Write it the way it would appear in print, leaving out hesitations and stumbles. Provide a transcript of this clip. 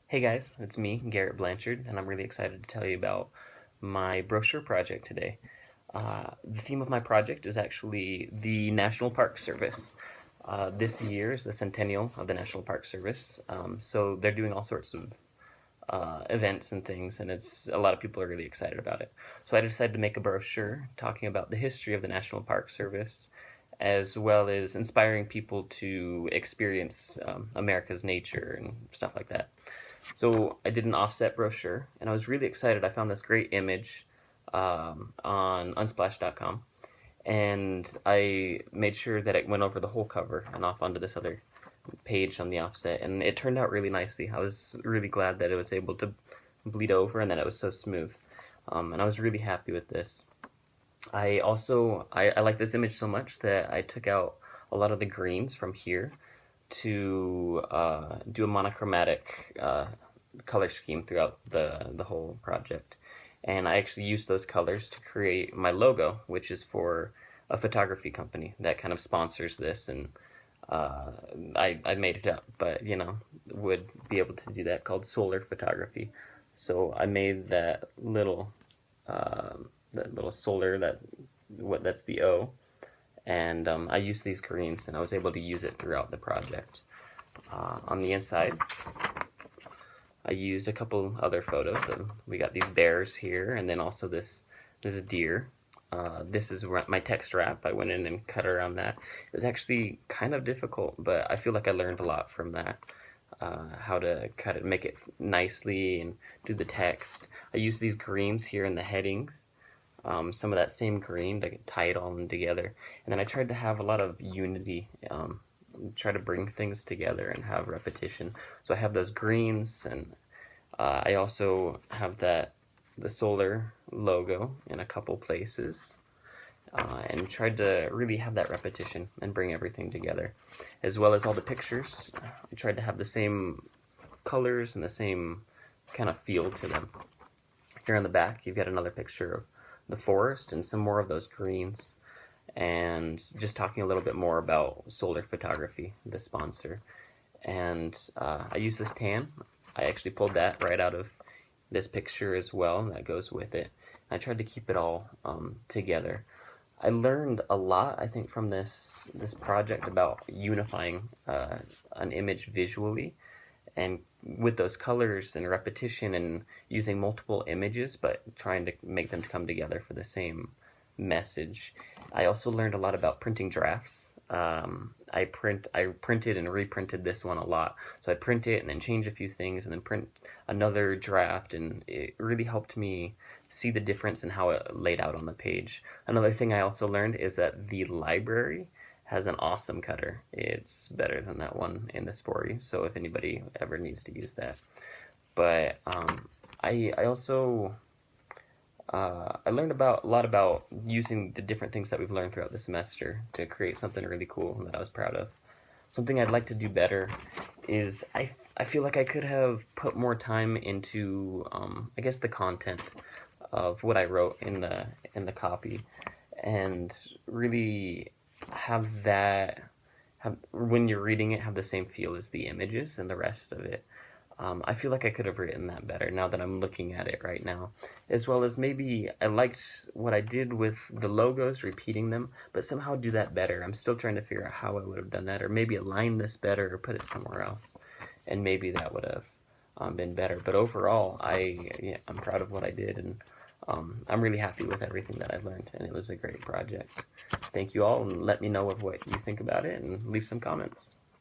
Hey guys, it's me, Garrett Blanchard, and I'm really excited to tell you about my brochure project today. The theme of my project is actually the National Park Service. This year is the centennial of the National Park Service, so they're doing all sorts of events and things, and it's a lot of people are really excited about it. So I decided to make a brochure talking about the history of the National Park Service, as well as inspiring people to experience America's nature and stuff like that. So I did an offset brochure, and I was really excited. I found this great image on unsplash.com, and I made sure that it went over the whole cover and off onto this other page on the offset, and it turned out really nicely. I was really glad that it was able to bleed over and that it was so smooth, and I was really happy with this. I like this image so much that I took out a lot of the greens from here to do a monochromatic color scheme throughout the whole project. And I actually used those colors to create my logo, which is for a photography company that kind of sponsors this, and uh, I made it up, but would be able to do that, called solar photography. So I made that little solar, that's the O, and I used these greens, and I was able to use it throughout the project. On the inside, I used a couple other photos. So we got these bears here, and then also this deer. This is my text wrap. I went in and cut around that. It was actually kind of difficult, but I feel like I learned a lot from that. How to cut it, make it nicely, and do the text. I used these greens here in the headings. Some of that same green to tie it all in together. And then I tried to have a lot of unity, try to bring things together and have repetition. So I have those greens, and I also have the solar logo in a couple places, and tried to really have that repetition and bring everything together, as well as all the pictures. I tried to have the same colors and the same kind of feel to them. Here on the back, you've got another picture of the forest and some more of those greens, and just talking a little bit more about solar photography, the sponsor. And I use this tan. I actually pulled that right out of this picture as well, and that goes with it. I tried to keep it all together. I learned a lot, I think, from this project about unifying an image visually, and with those colors and repetition and using multiple images, but trying to make them come together for the same message. I also learned a lot about printing drafts. I printed and reprinted this one a lot. So I'd print it and then change a few things and then print another draft, and it really helped me see the difference in how it laid out on the page. Another thing I also learned is that the library has an awesome cutter. It's better than that one in the Spory, so if anybody ever needs to use that. But I also I learned a lot about using the different things that we've learned throughout the semester to create something really cool that I was proud of. Something I'd like to do better is I feel like I could have put more time into I guess the content of what I wrote in the copy, and really have that have when you're reading it have the same feel as the images and the rest of it. I feel like I could have written that better now that I'm looking at it right now. As well as maybe I liked what I did with the logos, repeating them, but somehow do that better. I'm still trying to figure out how I would have done that, or maybe align this better or put it somewhere else. And maybe that would have been better. But overall, I'm proud of what I did, and I'm really happy with everything that I've learned, and it was a great project. Thank you all, and let me know what you think about it, and leave some comments.